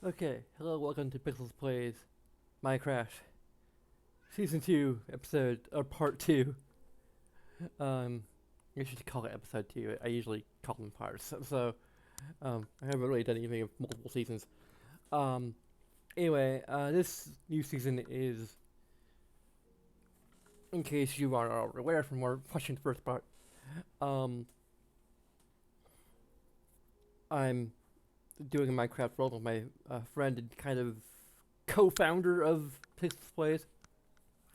Okay, hello, welcome to Pixels Plays Minecraft Season 2, episode, or Part 2. I should call it episode 2, I usually call them parts, I haven't really done anything of multiple seasons. Um, this new season is, in case you are already aware from watching the first part, um, I'm doing a Minecraft world with my friend and kind of co-founder of Pixels Plays.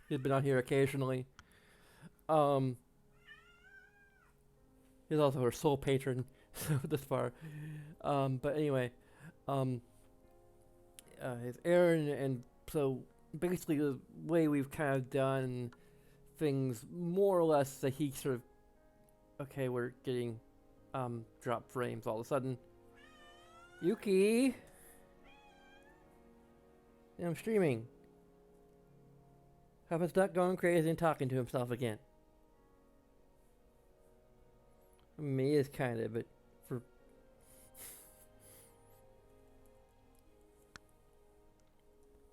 He's been on here occasionally. Um, he's also our sole patron so this far. But anyway, um, it's Aaron, and so basically the way we've kind of done things more or less that he sort of, okay, we're getting drop frames all of a sudden. Yuki! Yeah, I'm streaming. How about not going crazy and talking to himself again? I mean, he is kind of, but for...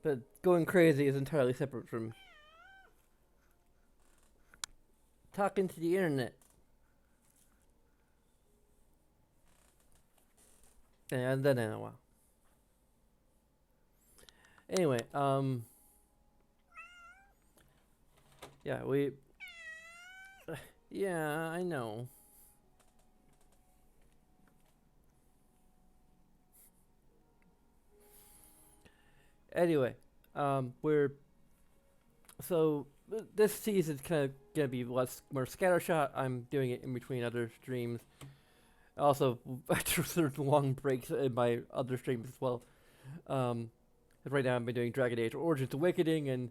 but going crazy is entirely separate from talking to the internet. And I haven't done that in a while. Anyway, yeah, yeah, I know. Anyway, this season's kind of gonna be more scattershot. I'm doing it in between other streams. Also, after sort of long breaks in my other streams as well. Right now I've been doing Dragon Age Origins Awakening, and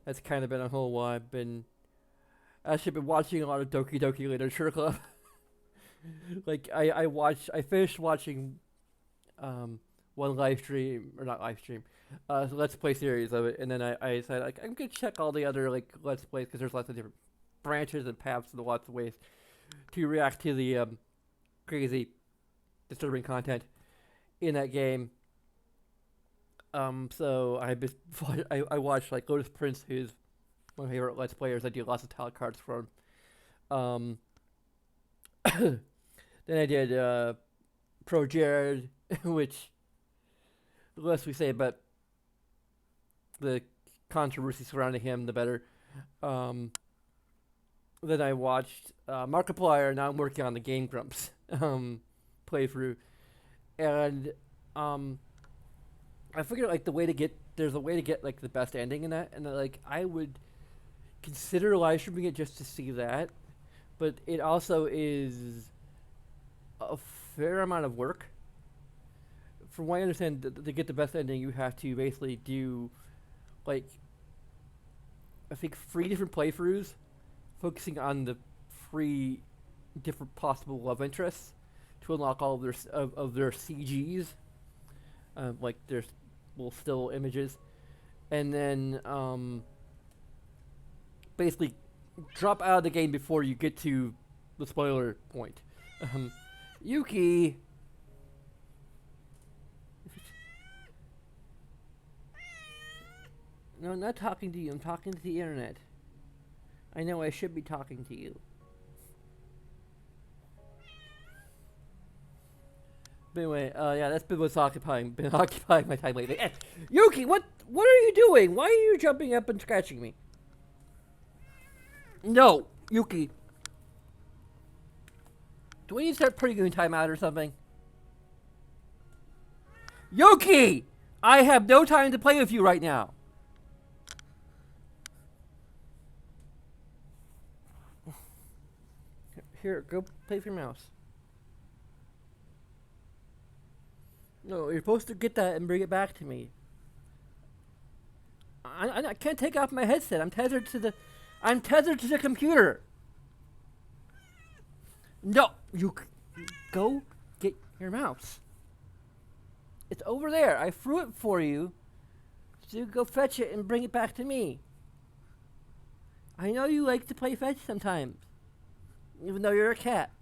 that's kind of been a whole while. I've actually been watching a lot of Doki Doki Literature Club. I finished watching one live stream, or not live stream, Let's Play series of it, and then I decided, like, I'm gonna check all the other, like, Let's Plays, because there's lots of different branches and paths and lots of ways to react to the crazy, disturbing content in that game. So I watched, like, Lotus Prince, who's one of my favorite Let's Players. I do lots of talent cards for him. Then I did Pro Jared, which the less we say about the controversy surrounding him, the better. Then I watched Markiplier. Now I'm working on the Game Grumps playthrough, and I figured, like, there's a way to get, like, the best ending in that, and like, I would consider live streaming it just to see that, but it also is a fair amount of work. From what I understand, to get the best ending, you have to basically do, like, I think 3 different playthroughs, focusing on the 3 different possible love interests to unlock all of their CGs, like their little still images, and then basically drop out of the game before you get to the spoiler point. Yuki! No, I'm not talking to you. I'm talking to the internet. I know I should be talking to you. But anyway, yeah, that's been what's occupying my time lately. Yuki, what are you doing? Why are you jumping up and scratching me? No, Yuki. Do we need to start putting you in timeout or something? Yuki! I have no time to play with you right now. Here, go play with your mouse. No, you're supposed to get that and bring it back to me. I can't take off my headset. I'm tethered to the computer. No, you go get your mouse. It's over there. I threw it for you, so you go fetch it and bring it back to me. I know you like to play fetch sometimes, even though you're a cat.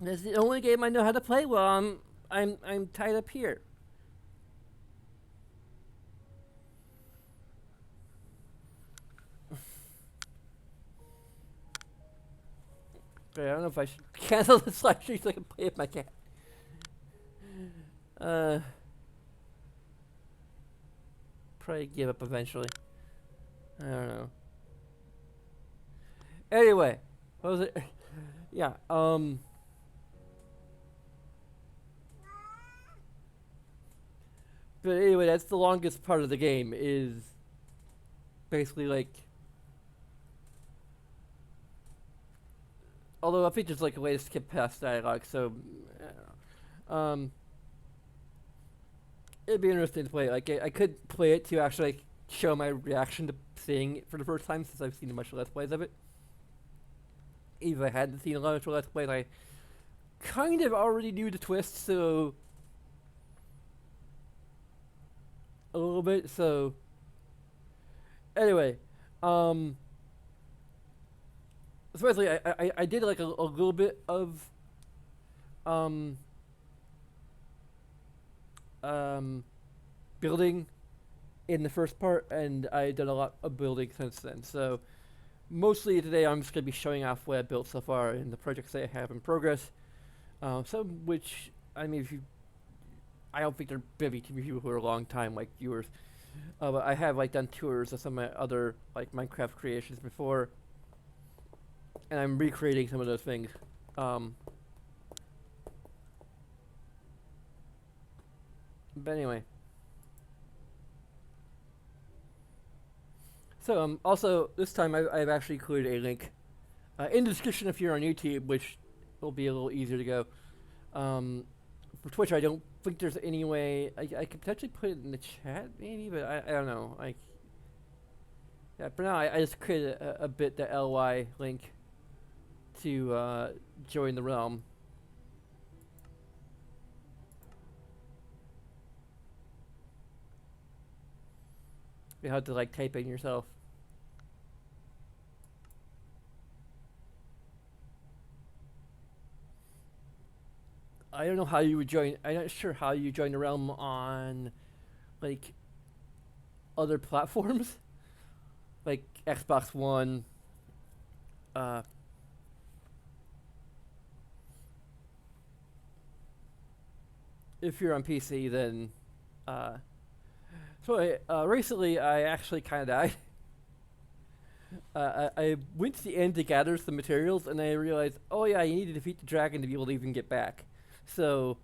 That's the only game I know how to play while I'm I'm tied up here. Okay, I don't know if I should cancel this live stream so I can play with my cat. Uh, probably give up eventually. I don't know. Anyway, what was it? Yeah. But anyway, that's the longest part of the game. Is basically like. Although I think there's like a way to skip past dialogue, so. I don't know. It'd be interesting to play. Like I could play it to actually like show my reaction to seeing it for the first time since I've seen a bunch of Let's Plays of it. Even if I hadn't seen a lot of Let's Plays, I kind of already knew the twist, so a little bit. So anyway, especially I did like a little bit of um building in the first part, and I done a lot of building since then. So mostly today I'm just gonna be showing off what I built so far in the projects that I have in progress. Some which I mean, if you, I don't think they're big to people who are long time like viewers. But I have like done tours of some of my other like Minecraft creations before, and I'm recreating some of those things. But anyway. So also this time I've actually included a link in the description if you're on YouTube, which will be a little easier to go. For Twitch, I don't think there's any way I could potentially put it in the chat, maybe, but I don't know. Like, yeah, for now I just created a bit.ly link to join the realm. You have to like type in yourself. I don't know how you would join. I'm not sure how you join the realm on like other platforms, like Xbox One. If you're on PC, then recently I actually kind of died. I went to the end to gather some materials, and I realized, oh yeah, you need to defeat the dragon to be able to even get back. So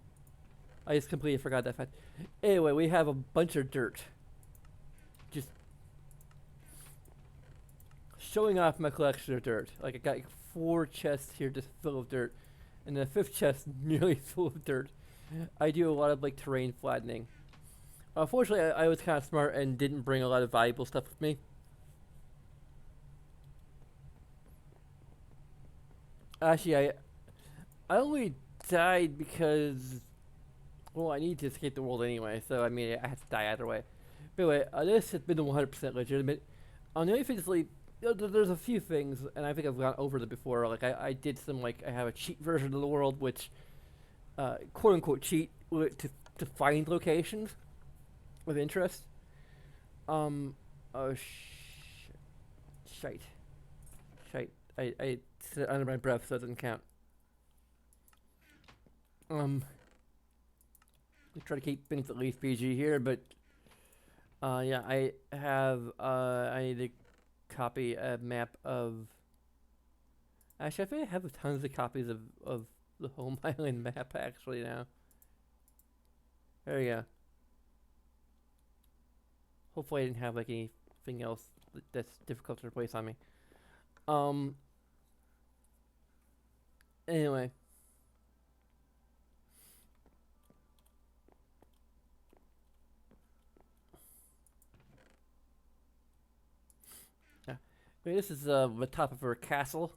I just completely forgot that fact. Anyway, we have a bunch of dirt. Just showing off my collection of dirt. Like I got 4 chests here just full of dirt, and the 5th chest nearly full of dirt. I do a lot of like terrain flattening. Fortunately, I was kind of smart and didn't bring a lot of valuable stuff with me. Actually, I only died because, well, I need to escape the world anyway, so I mean, I have to die either way. But anyway, this has been 100% legitimate. On the only thing is, like, there's a few things, and I think I've gone over them before. Like, I did some, like, I have a cheat version of the world, which, quote unquote, cheat to find locations of interest. Oh, shite. Shite. I said it under my breath, so it doesn't count. We try to keep things at least PG here, but yeah, I have I need to copy a map of. Actually, I think I have tons of copies of the Home Island map actually now. There you go. Hopefully, I didn't have like anything else that's difficult to replace on me. Anyway. Yeah. This is the top of her castle.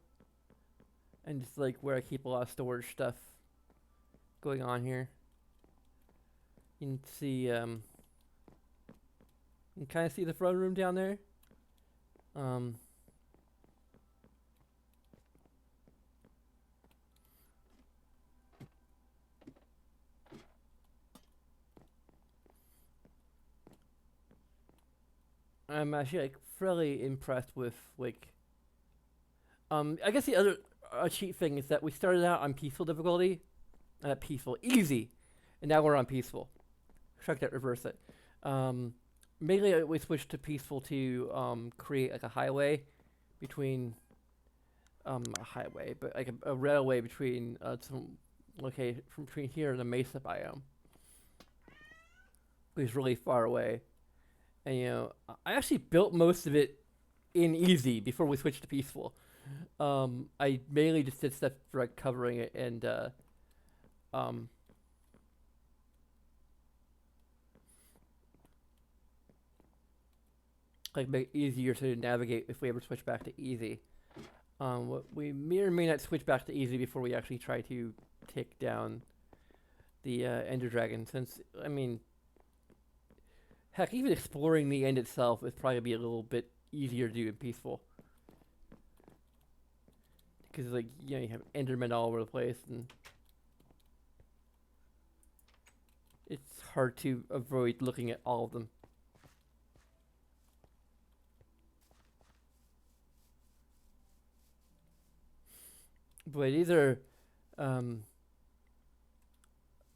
And just like where I keep a lot of storage stuff going on here. You can see, you can kind of see the throne room down there. I'm actually like fairly impressed with like I guess the other cheat thing is that we started out on peaceful difficulty, peaceful easy, and now we're on peaceful. Check that, reverse it. Um, Mainly we switched to peaceful to create like a highway between a highway, but like a railway between some location from between here and the Mesa biome. It's really far away, and I actually built most of it in easy before we switched to peaceful. I mainly just did stuff for like covering it and um, like make it easier to navigate if we ever switch back to easy. We may or may not switch back to easy before we actually try to take down the Ender Dragon. Since I mean, heck, even exploring the end itself is probably be a little bit easier to do in peaceful. Because like you have Endermen all over the place, and it's hard to avoid looking at all of them. But these are um,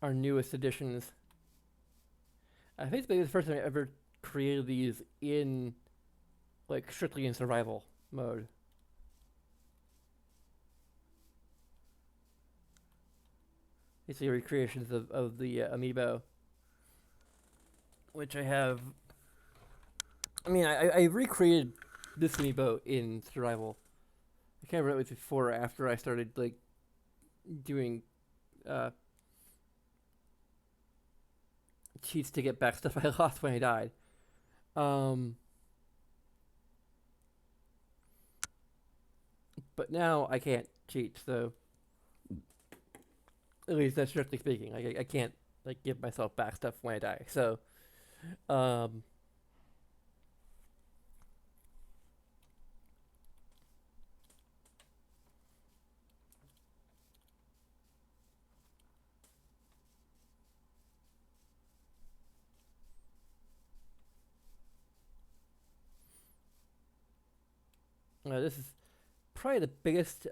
our newest additions. I think it's maybe the first time I ever created these in like strictly in survival mode. These are recreations of the amiibo, which I have. I mean, I recreated this amiibo in survival. I can't remember if it was before or after I started like doing uh, cheats to get back stuff I lost when I died. Um, but now I can't cheat, so at least that's strictly speaking. Like I can't like give myself back stuff when I die. So um, this is probably the biggest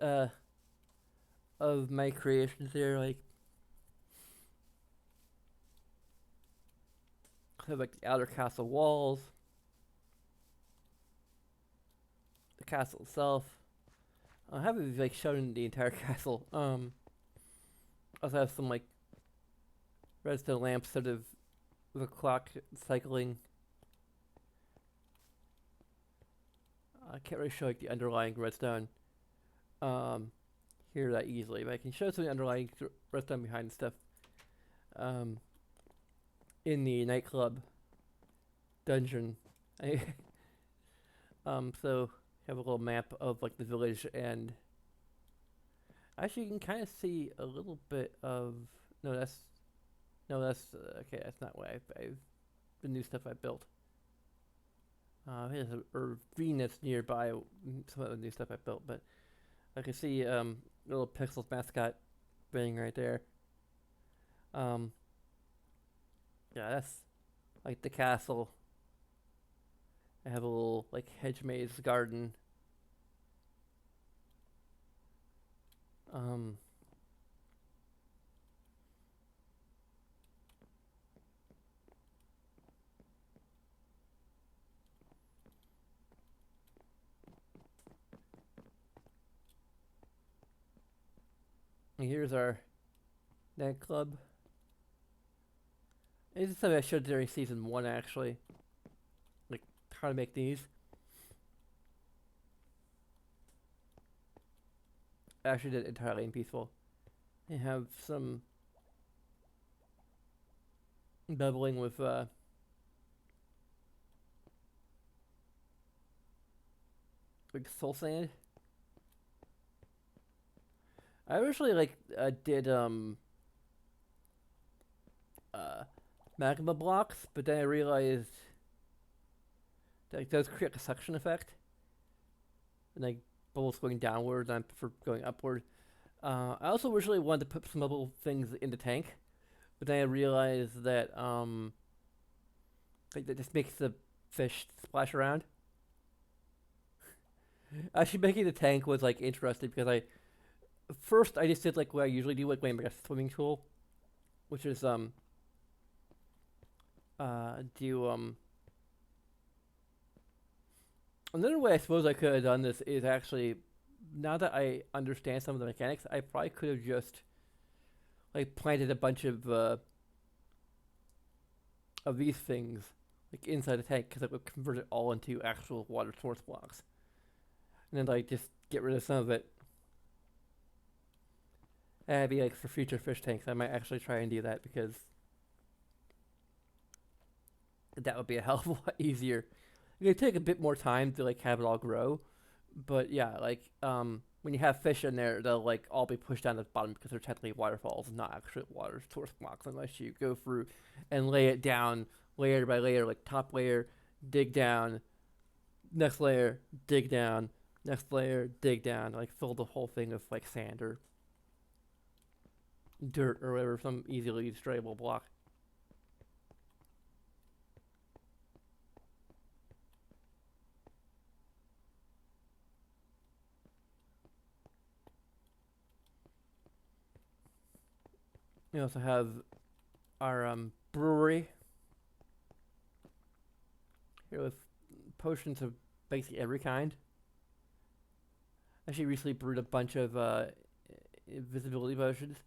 of my creations here. Like I have like the outer castle walls, the castle itself. I haven't like shown the entire castle. Also have some like redstone lamps sort of with a clock cycling. I can't really show like the underlying redstone um, here that easily, but I can show some of the underlying redstone behind stuff um, in the nightclub dungeon. So have a little map of like the village, and actually you can kind of see a little bit of no, that's okay. That's not what I've the new stuff I built. There's a ravine that's nearby. Some of the new stuff I built, but I can see little Pixels mascot being right there. Um, yeah, that's like the castle. I have a little like hedge maze garden. Um, Here's our nightclub. This is something I showed during season 1 actually. Like how to make these. I actually did it entirely in peaceful. I have some bubbling with like soul sand. I originally like did uh magma blocks, but then I realized that it does create a suction effect, and like bubbles going downward, and I prefer going upward. I also originally wanted to put some bubble things in the tank, but then I realized that like that just makes the fish splash around. Actually, making the tank was like interesting because I just did like what I usually do, like when I make a swimming pool, which is do another way I suppose I could have done this is actually, now that I understand some of the mechanics, I probably could have just like planted a bunch of these things like inside the tank because it would convert it all into actual water source blocks, and then like just get rid of some of it. And it'd be like for future fish tanks, I might actually try and do that because that would be a hell of a lot easier. It would take a bit more time to like have it all grow, but yeah, like when you have fish in there, they'll like all be pushed down to the bottom because they're technically waterfalls, not actual water source blocks, unless you go through and lay it down layer by layer, like top layer, dig down, next layer, dig down, next layer, dig down, like fill the whole thing with like sand or dirt or whatever, some easily destroyable block. We also have our brewery here with potions of basically every kind. Actually, recently brewed a bunch of invisibility potions.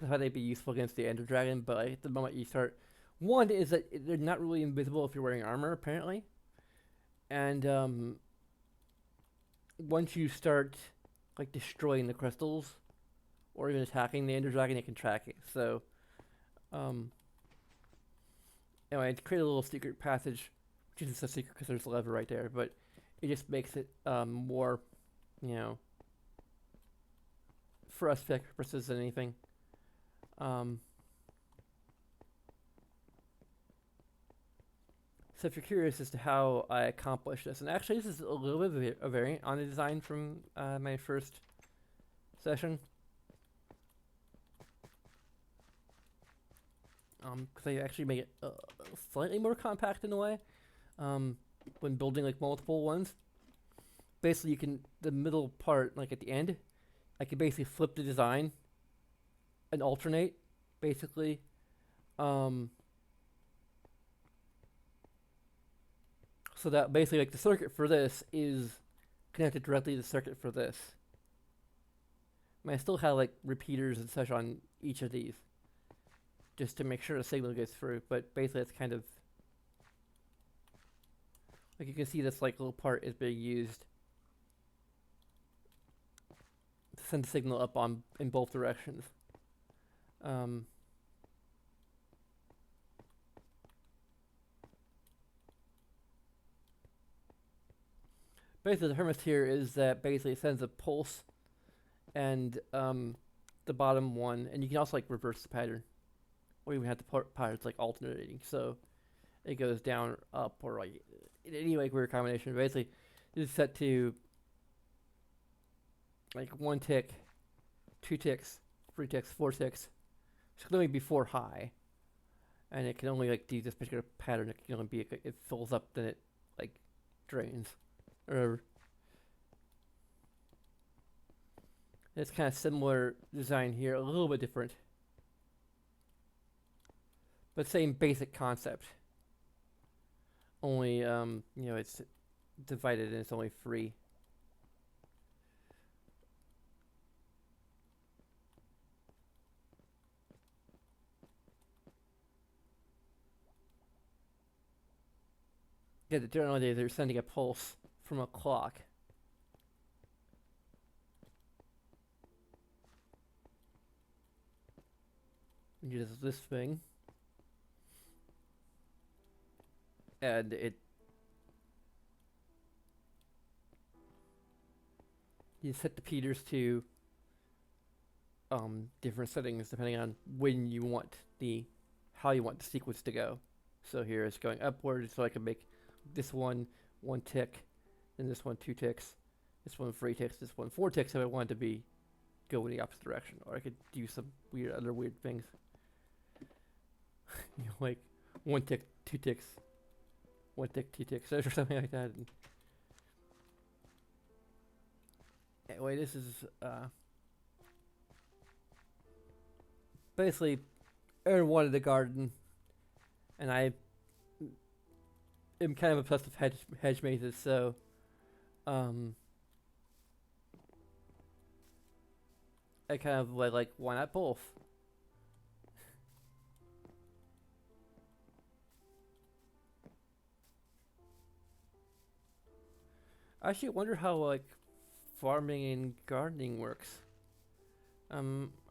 I thought they'd be useful against the Ender Dragon, but like, at the moment you start, one is that they're not really invisible if you're wearing armor, apparently, and once you start like destroying the crystals or even attacking the Ender Dragon, it can track it. So, um, anyway, I created a little secret passage, which isn't so secret because there's a lever right there, but it just makes it more, you know, for us purposes than anything. Um, so if you're curious as to how I accomplished this, and actually this is a little bit of a variant on the design from my first session. Because I actually make it slightly more compact in a way when building like multiple ones. Basically, you can, the middle part, like at the end, I can basically flip the design and alternate, basically. So that basically, like the circuit for this is connected directly to the circuit for this. I still have like repeaters and such on each of these, just to make sure the signal gets through. But basically, it's kind of like you can see this like little part is being used to send the signal up on in both directions. Basically, the Hermit here is that basically it sends a pulse and the bottom one, and you can also like reverse the pattern, or even have the patterns like alternating, so it goes down, up, or like in any like weird combination. Basically, it's set to like 1 tick, 2 ticks, 3 ticks, 4 ticks. So it can only be 4 high, and it can only like do this particular pattern. It can only be it fills up, then it like drains, or it's kind of similar design here, a little bit different, but same basic concept. Only you know, it's divided and it's only 3. Yeah, generally they're sending a pulse from a clock. And uses this thing, and it you set the peters to different settings depending on when you want how you want the sequence to go. So here it's going upward, so I can make this one 1 tick, and this one 2 ticks, this one 3 ticks, this one 4 ticks if I wanted to be go in the opposite direction, or I could do some other weird things. You know, like 1 tick, 2 ticks, what Dick T-Tick says or something like that. And anyway, this is basically Aaron wanted a garden, and I am kind of obsessed with hedge mazes, so um, I kind of like why not both? I actually wonder how like farming and gardening works.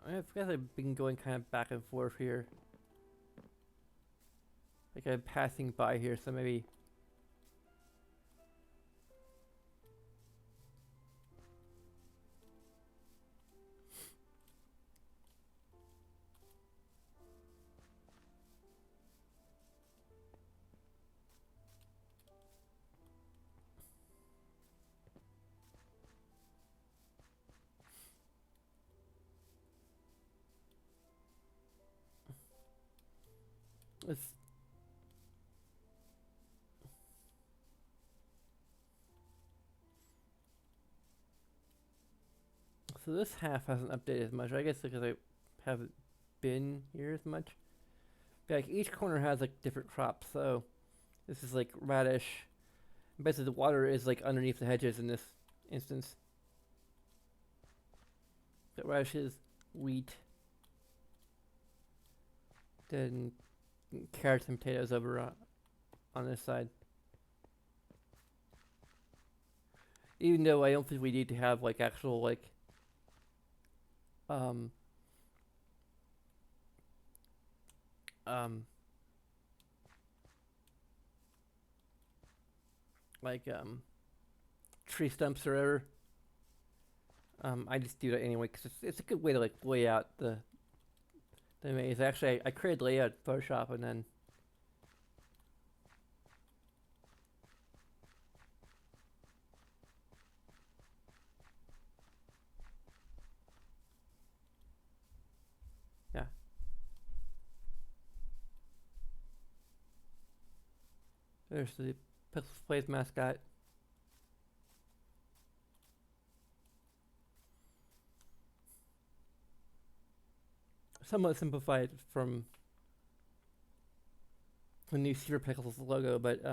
I guess I've been going kind of back and forth here. Like I'm passing by here, so maybe. It's, so this half hasn't updated as much. I guess because I haven't been here as much. But like each corner has like different crops. So this is like radish. Basically, the water is like underneath the hedges in this instance. Got radishes, wheat, then carrots and potatoes over on this side. Even though I don't think we need to have like actual um um like tree stumps or whatever. I just do that anyway because it's a good way to like lay out the maze. Actually, I created layout in Photoshop and then yeah. There's the Pixels Plays mascot. Somewhat simplified from the new Super Pixels logo, but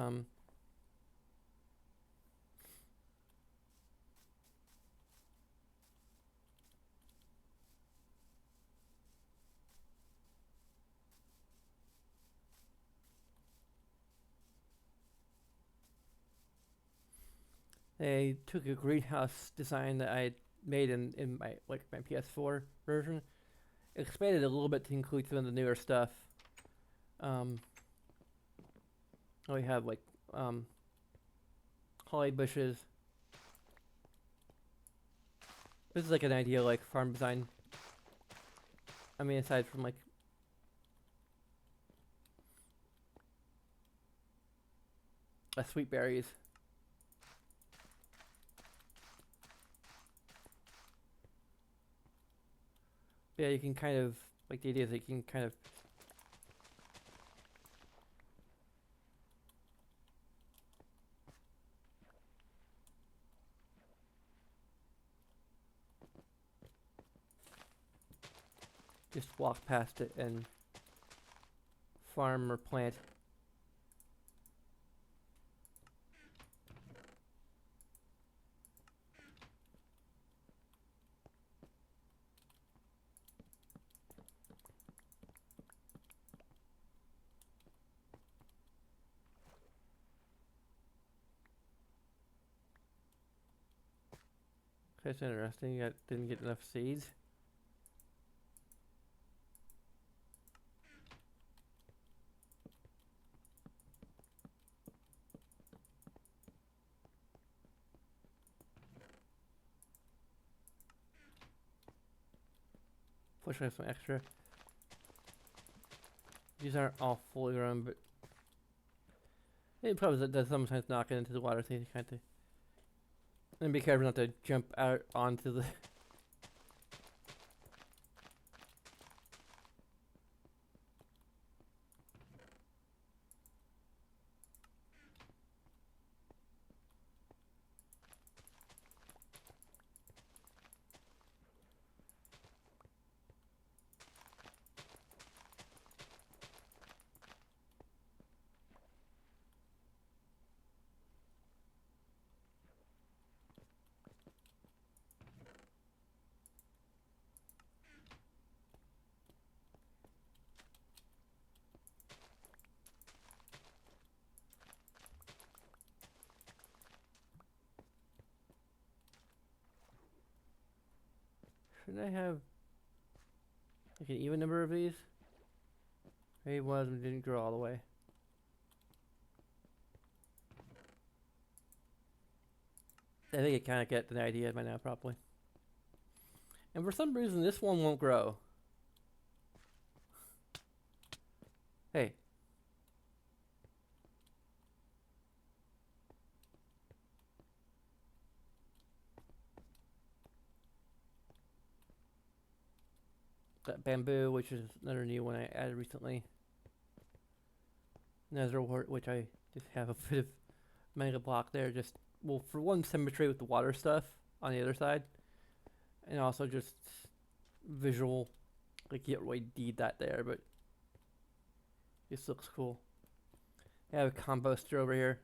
they took a greenhouse design that I made in my PS4 version, expanded a little bit to include some of the newer stuff. Um, we have like holly bushes. This is like an ideal like farm design. I mean, aside from like sweet berries. But yeah, you can kind of like the idea is that you can kind of just walk past it and farm or plant. That's interesting. I didn't get enough seeds. Wish I had some extra. These aren't all fully grown, but it probably does sometimes knock it into the water, so you kind of. And be careful not to jump out onto the. Shouldn't I have like an even number of these? Maybe one of them didn't grow all the way. I think I kind of get the idea by now, probably. And for some reason, this one won't grow. Hey. That bamboo, which is another new one I added recently. Netherwort, which I just have a bit of mega block there, just, well, for one, symmetry with the water stuff on the other side, and also just visual, like you don't really need that there, but this looks cool. I have a composter over here,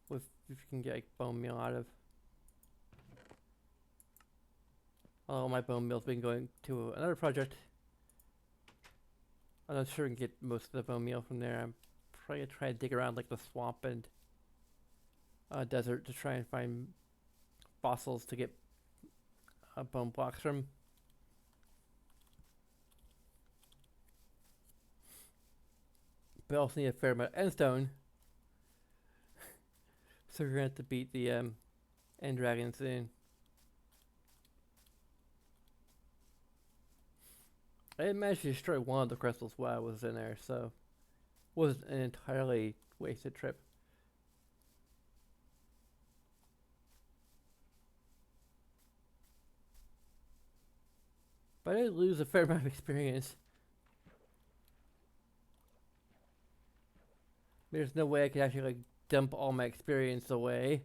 with, if you can get like bone meal out of. Oh, my bone meal's been going to another project. I'm not sure I can get most of the bone meal from there. I'm probably gonna try to dig around like the swamp and desert to try and find fossils to get bone blocks from. But I also need a fair amount of endstone. So we're gonna have to beat the end dragon soon. I didn't manage to destroy one of the crystals while I was in there, so it wasn't an entirely wasted trip. But I did lose a fair amount of experience. There's no way I could actually like dump all my experience away.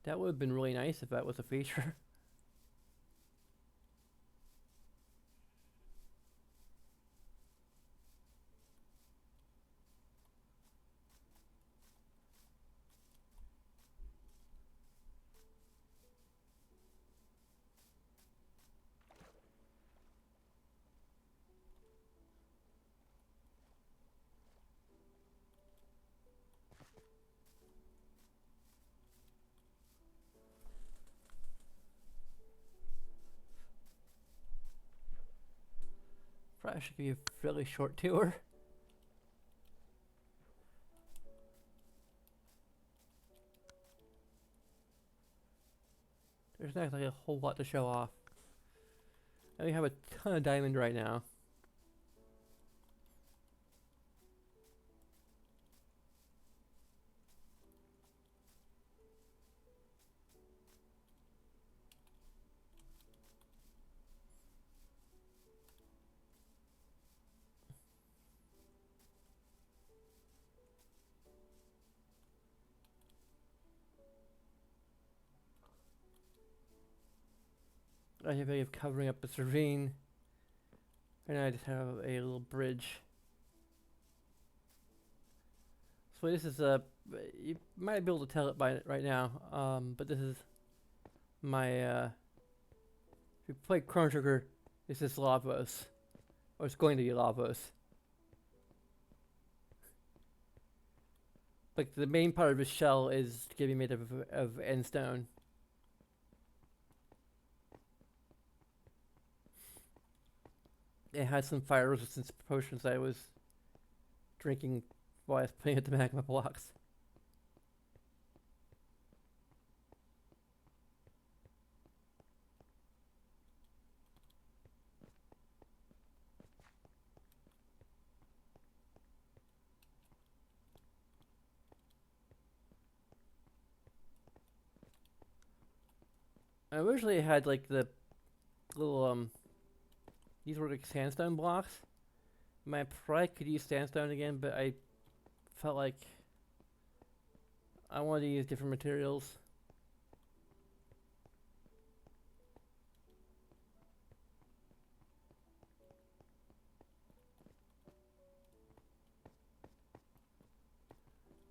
That would have been really nice if that was a feature. Probably should be a fairly short tour. There's not like a whole lot to show off. I only have a ton of diamond right now. I have a way of covering up this ravine. And I just have a little bridge. So this is a, you might be able to tell it by right now, but this is my, if you play Chrono Trigger, this is Lavos. Or it's going to be Lavos. Like the main part of his shell is going to be made of endstone. It has some fire resistance potions I was drinking while I was playing with the magma blocks. I originally had like the little these were like sandstone blocks. I probably could use sandstone again, but I felt like I wanted to use different materials.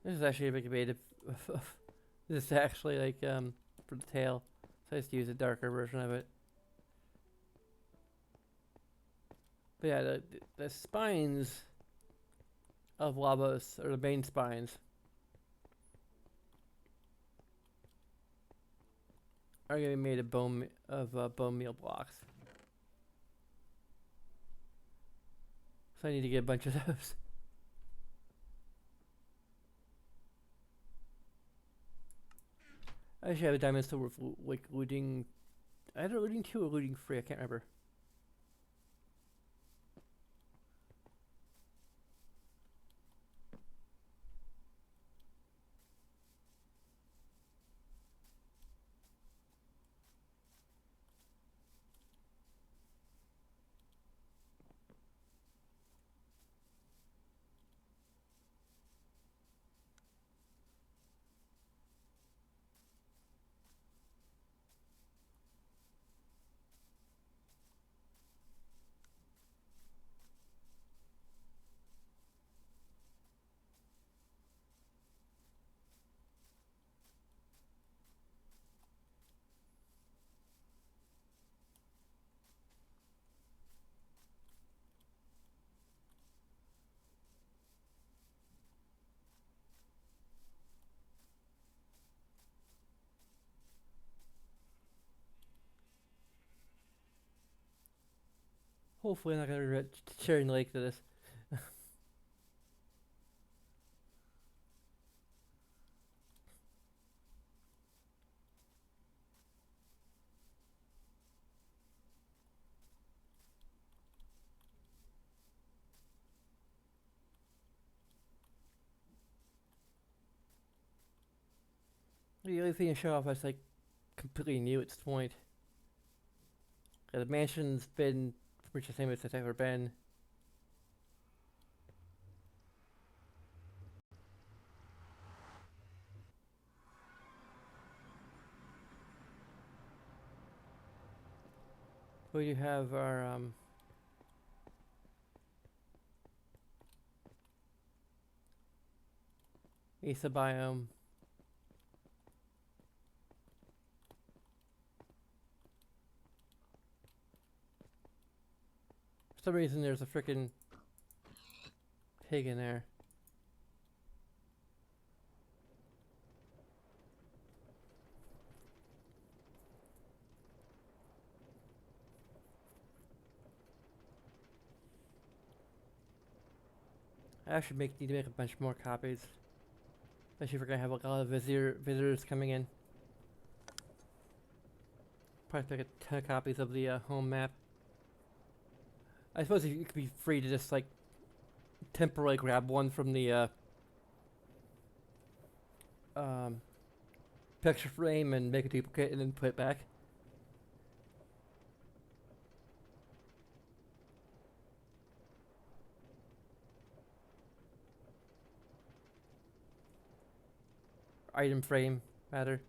This is actually a big debate of this is actually like for the tail. So I just use a darker version of it. But yeah, the spines of Lavos are the main spines. are gonna be made of bone meal blocks. So I need to get a bunch of those. I actually have a diamond still worth like looting. Either looting 2 or looting 3, I can't remember. Hopefully I'm not gonna regret sharing the lake to this. The only thing to show off is like completely new at this point. The mansion's been pretty much the same as it's ever been. We do have our Mesa biome. For some reason there's a frickin' pig in there. I actually need to make a bunch more copies. Especially if we're gonna have like, a lot of visitors coming in. Probably make a ton of copies of the home map. I suppose you could be free to just like temporarily grab one from the picture frame and make a duplicate and then put it back. Item frame, rather.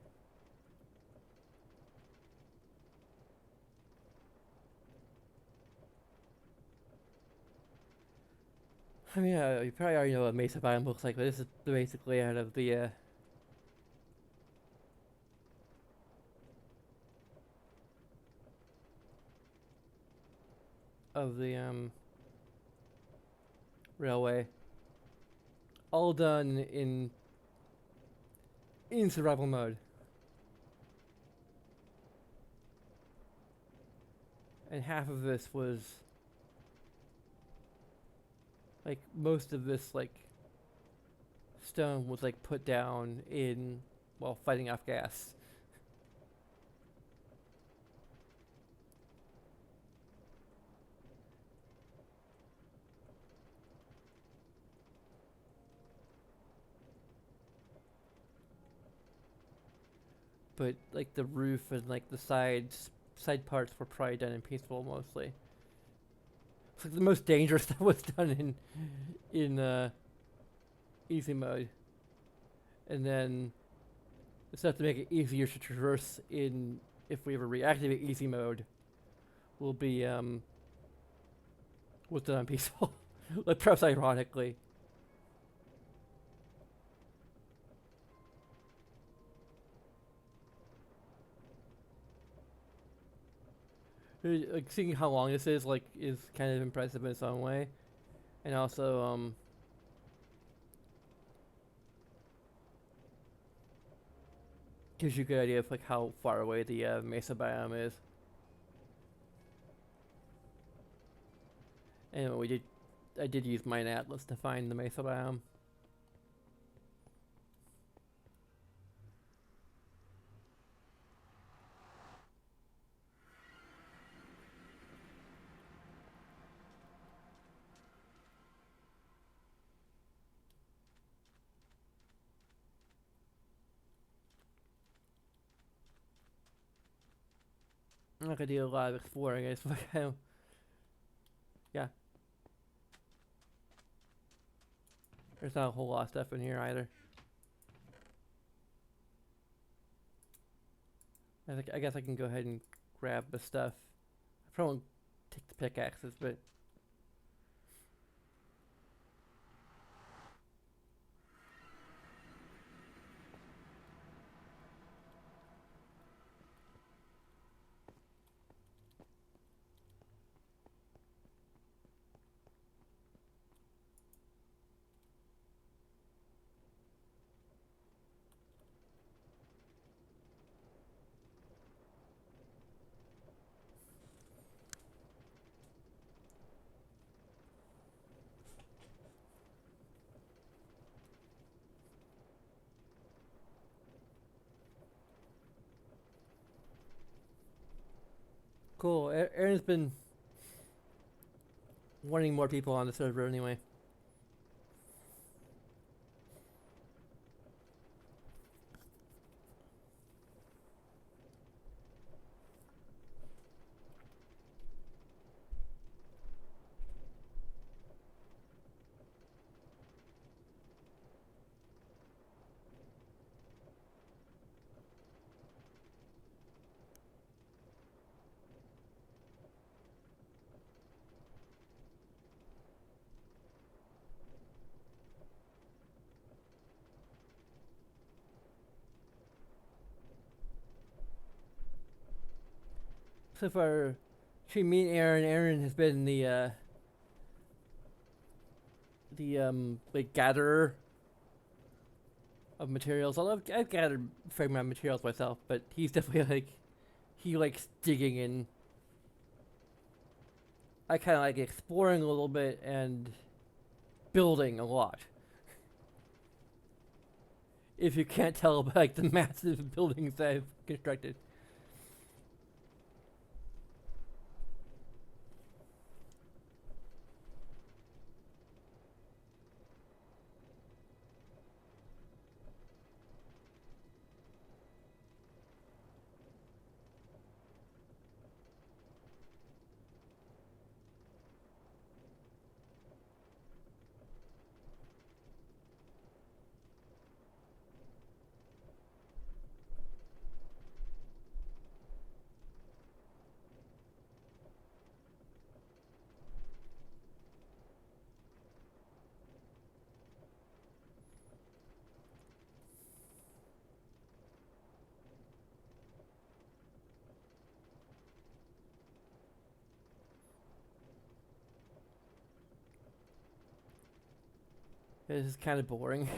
I mean, you probably already know what Mesa biome looks like, but this is the basic layout of the railway. All done in survival mode. And half of this was like most of this like stone was like put down in while fighting off gas. But like the roof and like the side parts were probably done in peaceful mostly. It's like the most dangerous stuff was done in easy mode. And then the stuff to make it easier to traverse in if we ever reactivate easy mode will be was done on peaceful. Like perhaps ironically. Like seeing how long this is like is kind of impressive in its own way. And also gives you a good idea of like how far away the mesa biome is. Anyway, I did use Mine Atlas to find the mesa biome. I'm not gonna do a lot of exploring. I just yeah. There's not a whole lot of stuff in here either. I guess I can go ahead and grab the stuff. I probably won't take the pickaxes, but cool. Aaron's been wanting more people on the server anyway. So far, between me and Aaron has been the like gatherer of materials. Although I've gathered a fair amount of materials myself, but he's definitely like he likes digging in. I kind of like exploring a little bit and building a lot. If you can't tell by like the massive buildings that I've constructed. This is kind of boring.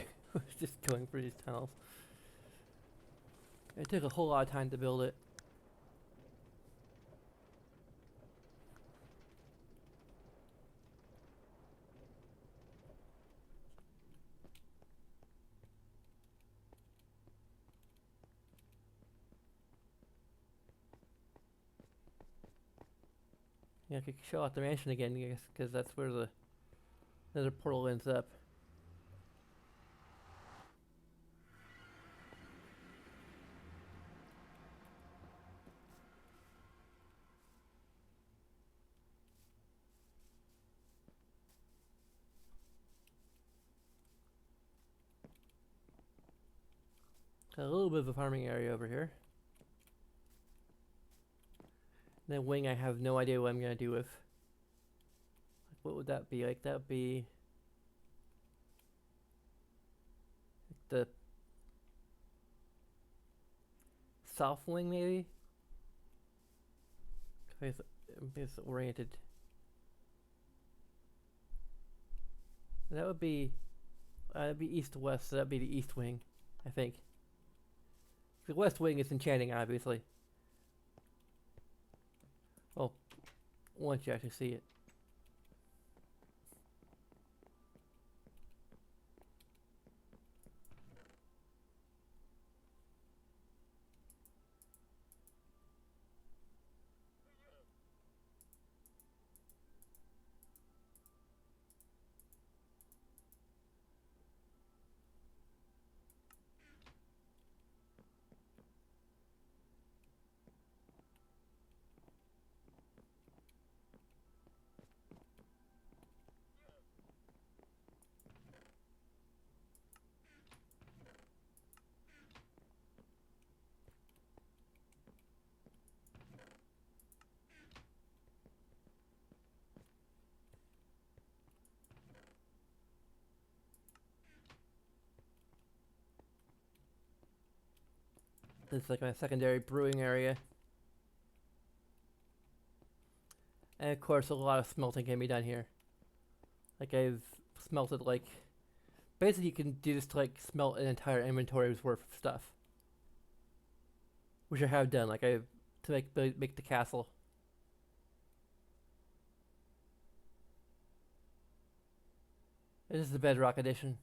Just going through these tunnels. It took a whole lot of time to build it. Yeah, I could show out the mansion again, I guess, because that's where the nether portal ends up. Got a little bit of a farming area over here. That wing I have no idea what I'm gonna do with. Like, what would that be? Like that would be the south wing maybe? It's oriented. That would be east to west, so that'd be the east wing, I think. The West Wing is enchanting, obviously. Well, once you actually see it. This is like my secondary brewing area. And of course, a lot of smelting can be done here. Like I've smelted like, basically you can do this to like smelt an entire inventory's worth of stuff. Which I have done, like I to make the castle. This is the Bedrock edition.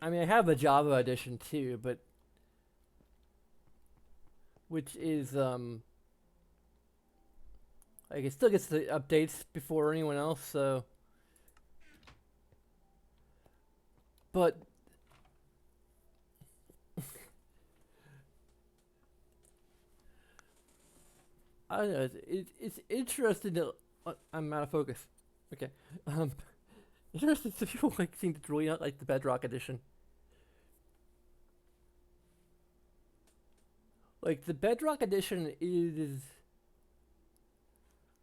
I mean, I have a Java edition too, but which is like it still gets the updates before anyone else, so. But I don't know. It's interesting to. I'm out of focus. Okay. Interesting to people like seem to really not like the Bedrock edition. Like the Bedrock edition is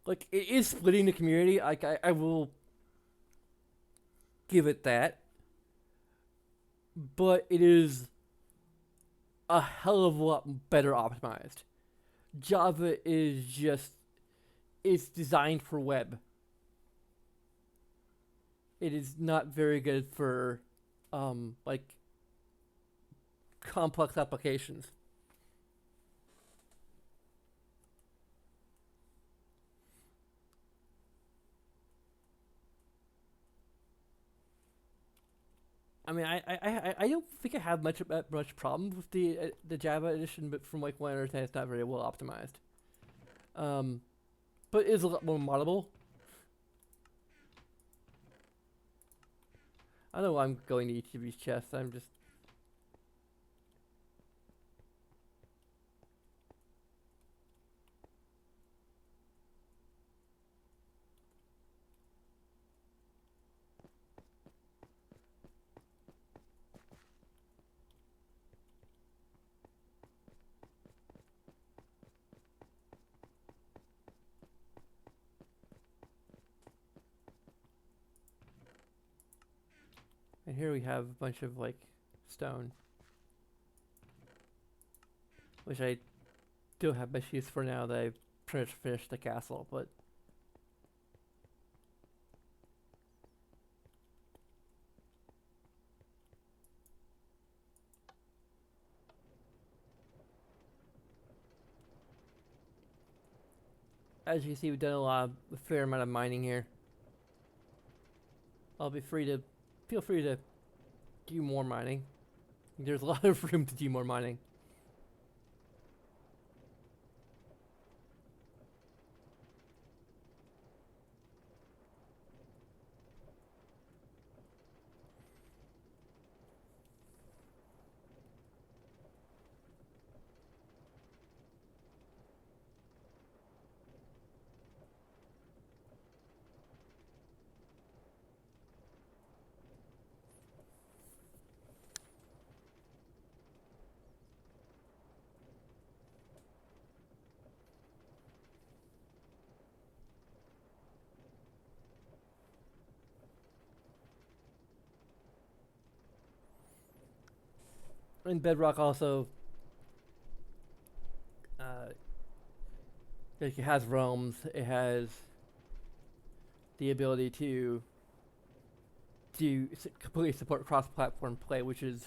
like it is splitting the community. Like I will give it that, but it is a hell of a lot better optimized. Java is just it's designed for web. It is not very good for like complex applications. I mean, I don't think I have much problem with the Java edition, but from like what I understand, it's not very well optimized. Um, but it is a lot more moddable. I don't know why I'm going to each of these chests. I'm just. And here we have a bunch of like stone, which I do have much use for now that I've pretty much finished the castle, but. As you can see, we've done a fair amount of mining here. I'll be free to, feel free to do more mining. There's a lot of room to do more mining. And Bedrock also, like, it has realms. It has the ability to completely support cross-platform play, which is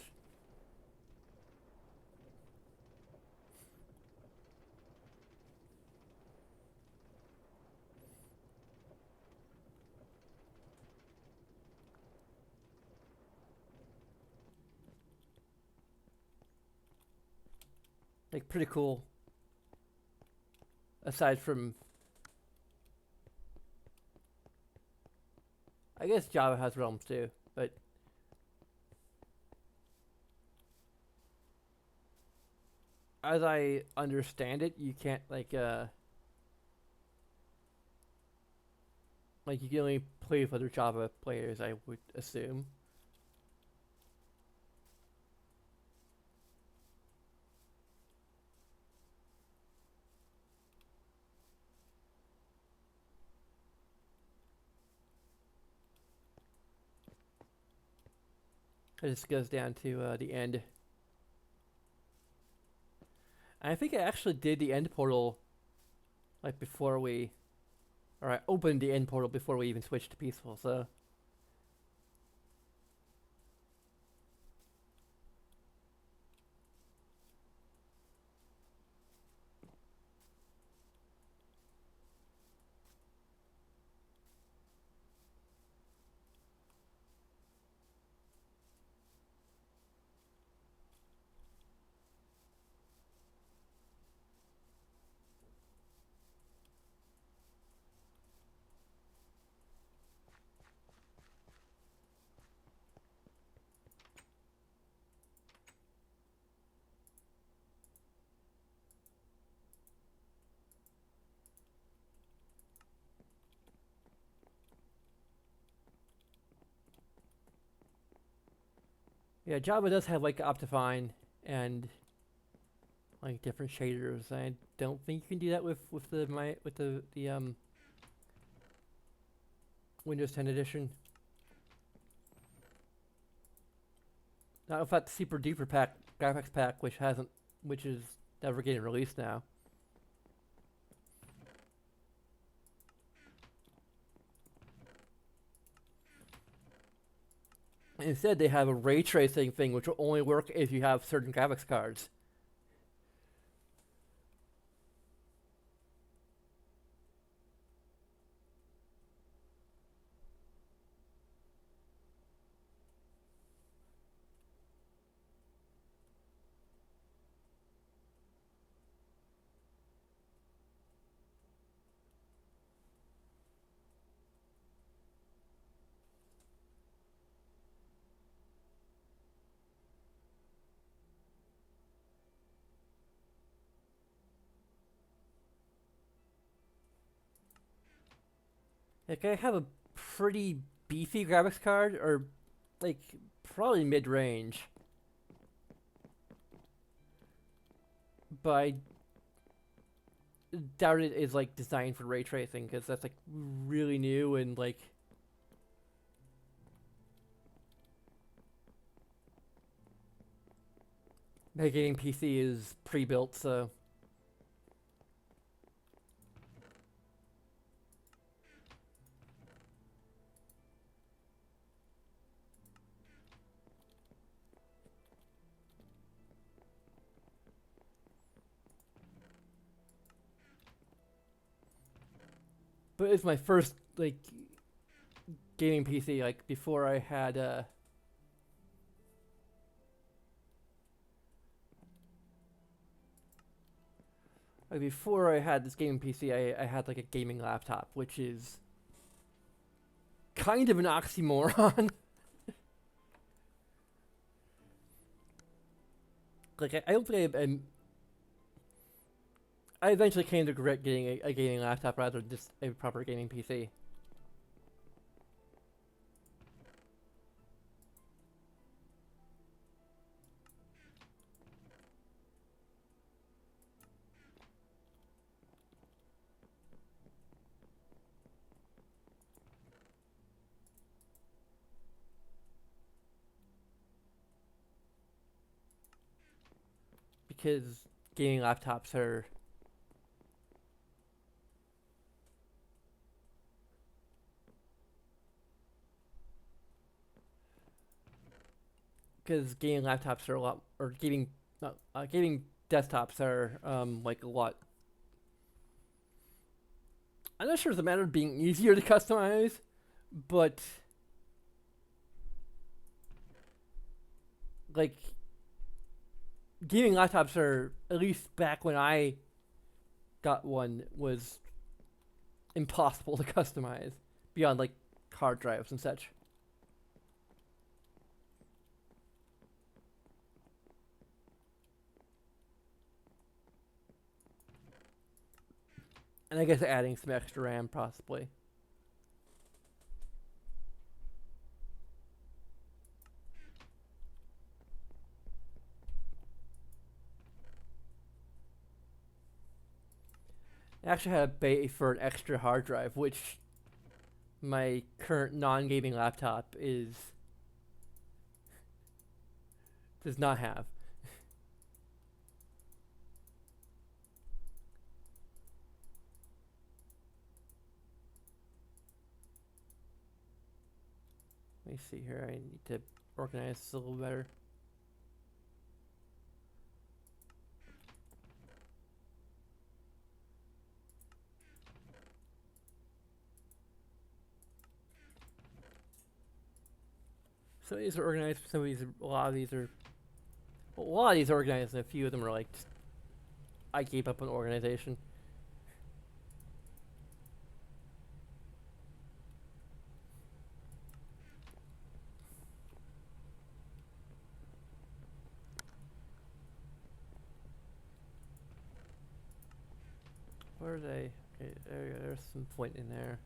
like pretty cool. Aside from, I guess Java has realms too, but as I understand it, you can't like you can only play with other Java players, I would assume. It just goes down to the end. And I think I actually did the end portal like before we, or I opened the end portal before we even switched to peaceful. So yeah, Java does have like Optifine and like different shaders. I don't think you can do that with the Windows 10 edition. Not without the super duper pack graphics pack, which is never getting released now. Instead, they have a ray tracing thing, which will only work if you have certain graphics cards. Like, I have a pretty beefy graphics card, or like probably mid-range, but I doubt it is like designed for ray tracing because that's like really new and like my gaming PC is pre-built, so but it's my first like gaming PC. Like before I had before I had this gaming PC, I had like a gaming laptop, which is kind of an oxymoron. Like I don't think I eventually came to regret getting a gaming laptop rather than just a proper gaming PC. because gaming laptops are because gaming laptops are a lot, or gaming desktops are like a lot. I'm not sure it's a matter of being easier to customize, but like gaming laptops are, at least back when I got one, was impossible to customize beyond like hard drives and such. And I guess adding some extra RAM possibly. I actually had a bay for an extra hard drive, which my current non-gaming laptop does not have. Let me see here. I need to organize this a little better. Some of these are organized. Some of these, a lot of these are organized, and a few of them are like, I gave up on organization. Where are they? Okay, there's some point in there.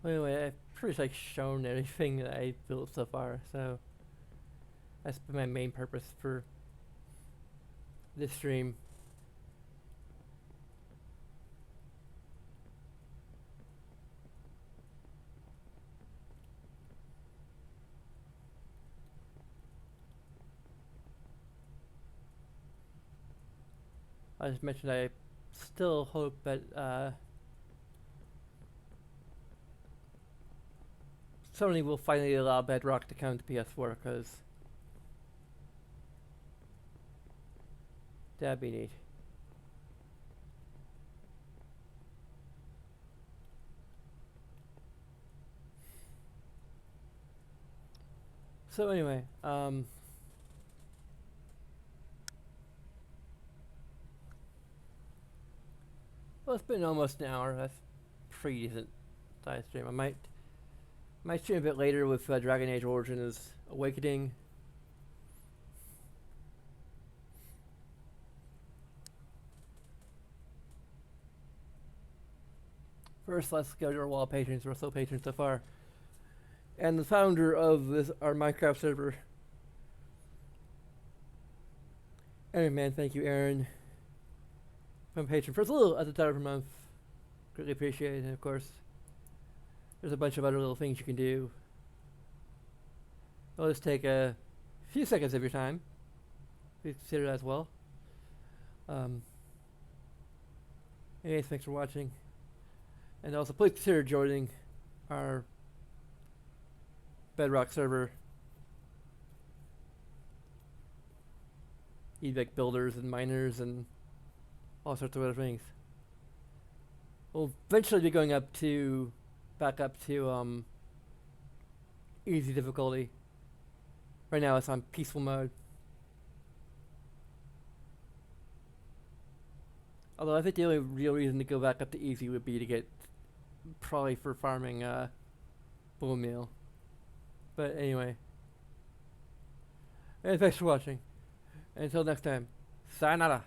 Anyway, I've pretty much shown everything that I built so far, so that's been my main purpose for this stream. I just mentioned I still hope that Sony will finally allow Bedrock to come to PS4, because that'd be neat. So anyway, well, it's been almost an hour. That's pretty decent size stream. I might stream a bit later with Dragon Age Origins Awakening. First, let's go to our wall of patrons. We're still patrons so far. And the founder of our Minecraft server. Anyway, man, thank you, Aaron. I'm a patron for a little at the $1 per month. Greatly appreciated, and of course, there's a bunch of other little things you can do. I'll just take a few seconds of your time. Please consider that as well. Anyways, thanks for watching. And also, please consider joining our Bedrock server. You'd like builders and miners and all sorts of other things. We'll eventually be going back up to easy difficulty. Right now it's on peaceful mode. Although I think the only real reason to go back up to easy would be to get probably for farming bone meal. But anyway, thanks for watching. Until next time, sayonara.